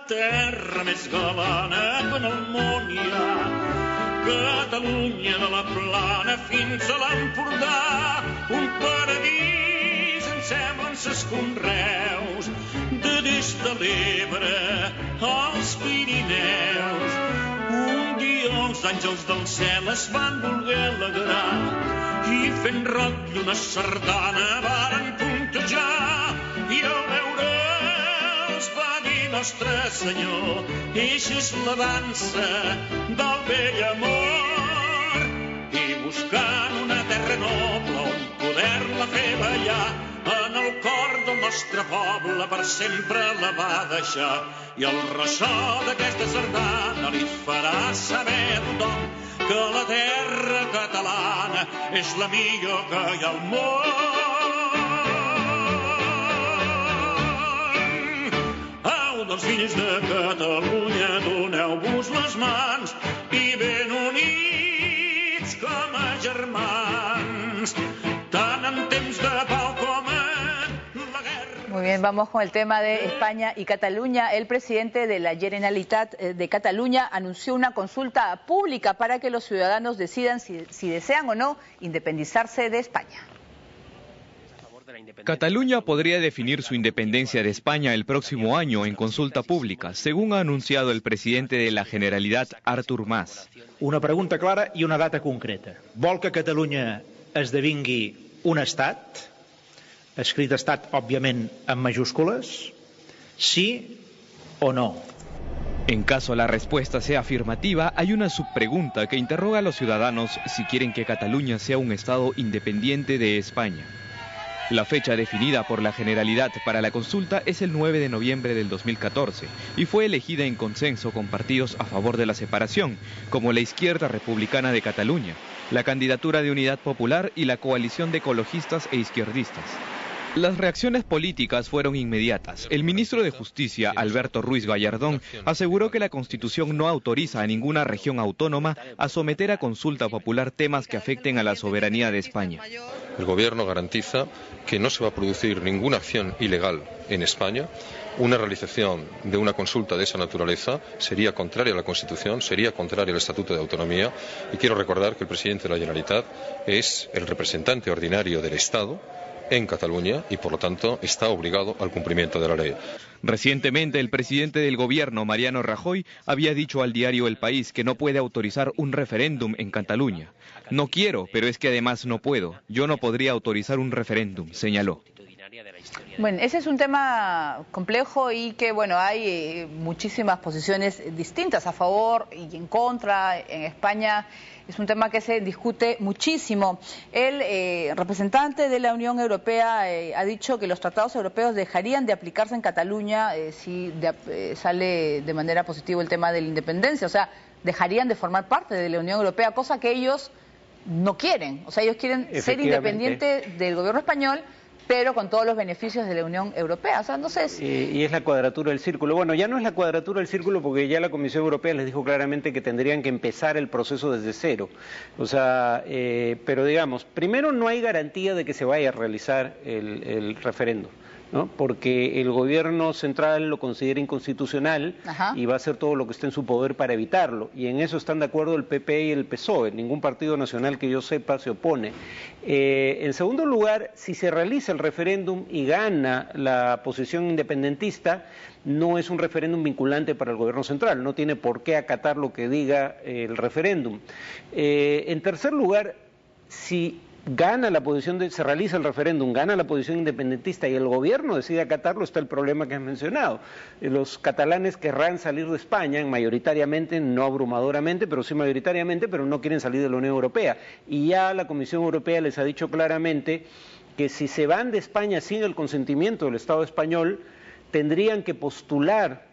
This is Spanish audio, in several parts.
terra més galana que en el món hi ha. Catalunya de la Plana fins a l'Empordà, un paradís en semblen ses conreus, de des de l'Ebre als Pirineus. Un dia els àngels del cel es van voler alegrar i fent rock i una sardana varen puntejar, i al veure'ls va dir Nostre Senyor, eixa és la dansa del vell amor, i buscant una terra noble on poder-la fer ballar, en el cor del nostre poble per sempre la va deixar, i el ressò d'aquesta sardana li farà saber a tothom que la terra catalana és la millor que hi ha al món. Au, dels fills de Catalunya, doneu-vos les mans i ben units com a germans, tant en temps de pau com en la guerra. Muy bien, vamos con el tema de España y Cataluña. El presidente de la Generalitat de Cataluña anunció una consulta pública para que los ciudadanos decidan si desean o no independizarse de España. Cataluña podría definir su independencia de España el próximo año en consulta pública, según ha anunciado el presidente de la Generalitat, Artur Mas. Una pregunta clara i una data concreta. Vol que Catalunya esdevingui un estat, escrit estat, òbviament, en majúscules, sí o no? En caso la respuesta sea afirmativa, hay una subpregunta que interroga a los ciudadanos si quieren que Cataluña sea un estado independiente de España. La fecha definida por la Generalitat para la consulta es el 9 de noviembre del 2014 y fue elegida en consenso con partidos a favor de la separación, como la Izquierda Republicana de Cataluña, la Candidatura de Unidad Popular y la Coalición de Ecologistas e Izquierdistas. Las reacciones políticas fueron inmediatas. El ministro de Justicia, Alberto Ruiz Gallardón, aseguró que la Constitución no autoriza a ninguna región autónoma a someter a consulta popular temas que afecten a la soberanía de España. El Gobierno garantiza que no se va a producir ninguna acción ilegal en España. Una realización de una consulta de esa naturaleza sería contraria a la Constitución, sería contraria al Estatuto de Autonomía, y quiero recordar que el presidente de la Generalitat es el representante ordinario del Estado en Cataluña y, por lo tanto, está obligado al cumplimiento de la ley. Recientemente, el presidente del gobierno, Mariano Rajoy, había dicho al diario El País que no puede autorizar un referéndum en Cataluña. No quiero, pero es que además no puedo. Yo no podría autorizar un referéndum, señaló. Bueno, ese es un tema complejo y que, bueno, hay muchísimas posiciones distintas a favor y en contra. En España es un tema que se discute muchísimo. El representante de la Unión Europea ha dicho que los tratados europeos dejarían de aplicarse en Cataluña si sale de manera positiva el tema de la independencia. O sea, dejarían de formar parte de la Unión Europea, cosa que ellos no quieren. O sea, ellos quieren ser independientes del gobierno español, pero con todos los beneficios de la Unión Europea. O sea, no sé y es la cuadratura del círculo. Bueno, ya no es la cuadratura del círculo porque ya la Comisión Europea les dijo claramente que tendrían que empezar el proceso desde cero. O sea, pero digamos, primero no hay garantía de que se vaya a realizar el referendo, ¿no? Porque el gobierno central lo considera inconstitucional. Ajá. Y va a hacer todo lo que esté en su poder para evitarlo, y en eso están de acuerdo el PP y el PSOE. Ningún partido nacional que yo sepa se opone. En segundo lugar, si se realiza el referéndum y gana la posición independentista, no es un referéndum vinculante para el gobierno central, no tiene por qué acatar lo que diga el referéndum. En tercer lugar, si gana la posición se realiza el referéndum, gana la posición independentista y el gobierno decide acatarlo, está el problema que has mencionado. Los catalanes querrán salir de España, mayoritariamente, no abrumadoramente, pero sí mayoritariamente, pero no quieren salir de la Unión Europea. Y ya la Comisión Europea les ha dicho claramente que si se van de España sin el consentimiento del Estado español, tendrían que postular,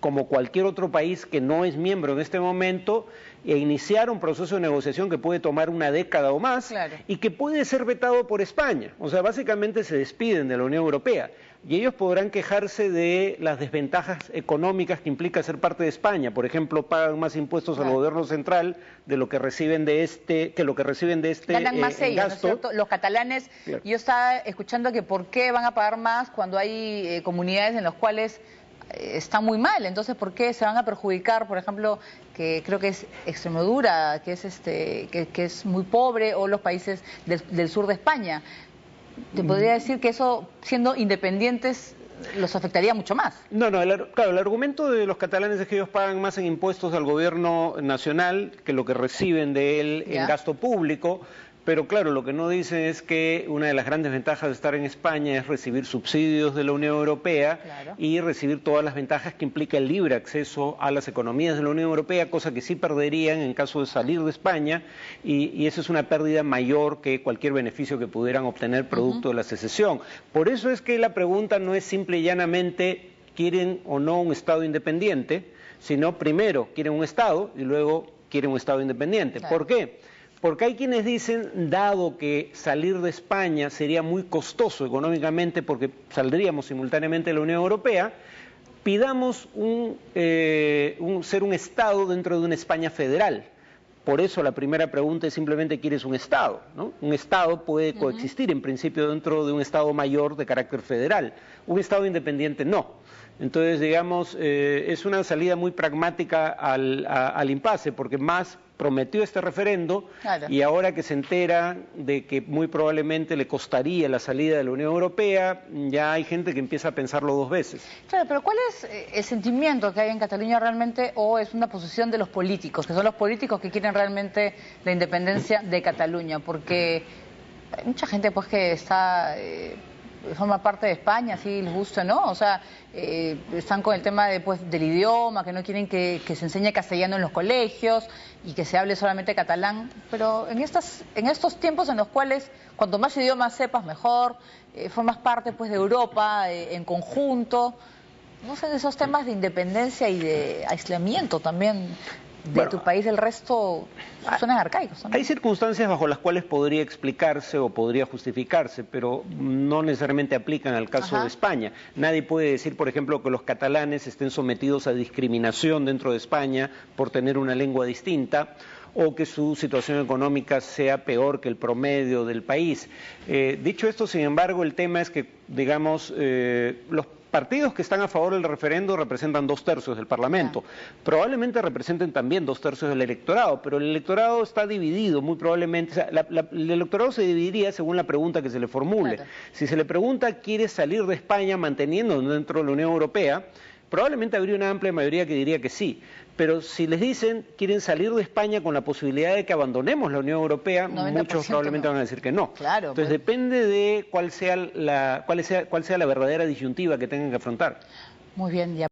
como cualquier otro país que no es miembro en este momento, e iniciar un proceso de negociación que puede tomar una década o más, claro, y que puede ser vetado por España. O sea, básicamente se despiden de la Unión Europea y ellos podrán quejarse de las desventajas económicas que implica ser parte de España. Por ejemplo, pagan más impuestos al gobierno central de lo que reciben de ganan más ellos, gasto. ¿no es cierto? Los catalanes, claro. Yo estaba escuchando que por qué van a pagar más cuando hay comunidades en las cuales está muy mal. Entonces, ¿por qué se van a perjudicar, por ejemplo, que creo que es Extremadura, que es muy pobre, o los países del sur de España? Te podría decir que eso, siendo independientes, los afectaría mucho más. No, claro, el argumento de los catalanes es que ellos pagan más en impuestos al gobierno nacional que lo que reciben de él en gasto público. Pero claro, lo que no dicen es que una de las grandes ventajas de estar en España es recibir subsidios de la Unión Europea y recibir todas las ventajas que implica el libre acceso a las economías de la Unión Europea, cosa que sí perderían en caso de salir de España, y eso es una pérdida mayor que cualquier beneficio que pudieran obtener producto de la secesión. Por eso es que la pregunta no es simple y llanamente ¿quieren o no un Estado independiente?, sino primero quieren un Estado y luego quieren un Estado independiente. ¿Por qué? Porque hay quienes dicen, dado que salir de España sería muy costoso económicamente porque saldríamos simultáneamente de la Unión Europea, pidamos ser un Estado dentro de una España federal. Por eso la primera pregunta es simplemente ¿quieres un Estado?, ¿no? Un Estado puede coexistir en principio dentro de un Estado mayor de carácter federal. Un Estado independiente no. Entonces, digamos, es una salida muy pragmática al impasse, porque más prometió este referendo y ahora que se entera de que muy probablemente le costaría la salida de la Unión Europea, ya hay gente que empieza a pensarlo dos veces. Claro, pero ¿cuál es el sentimiento que hay en Cataluña realmente, o es una posición de los políticos, que son los políticos que quieren realmente la independencia de Cataluña? Porque hay mucha gente pues que está... forma parte de España, si les gusta, ¿no? O sea, están con el tema del idioma, que no quieren que se enseñe castellano en los colegios y que se hable solamente catalán. Pero en estos tiempos en los cuales cuanto más idiomas sepas, mejor, formas parte pues de Europa en conjunto, no sé, de esos temas de independencia y de aislamiento también de tu país del resto, suenan arcaicos, ¿no? Hay circunstancias bajo las cuales podría explicarse o podría justificarse, pero no necesariamente aplican al caso de España. Nadie puede decir, por ejemplo, que los catalanes estén sometidos a discriminación dentro de España por tener una lengua distinta, o que su situación económica sea peor que el promedio del país. Dicho esto, sin embargo, el tema es que, digamos, los partidos que están a favor del referendo representan 2/3 del Parlamento. Probablemente representen también 2/3 del electorado, pero el electorado está dividido, muy probablemente. O sea, el electorado se dividiría según la pregunta que se le formule. Si se le pregunta, ¿quieres salir de España manteniendo dentro de la Unión Europea?, probablemente habría una amplia mayoría que diría que sí. Pero si les dicen, quieren salir de España con la posibilidad de que abandonemos la Unión Europea, muchos probablemente van a decir que no. Entonces depende de cuál sea la verdadera disyuntiva que tengan que afrontar. Muy bien, ya.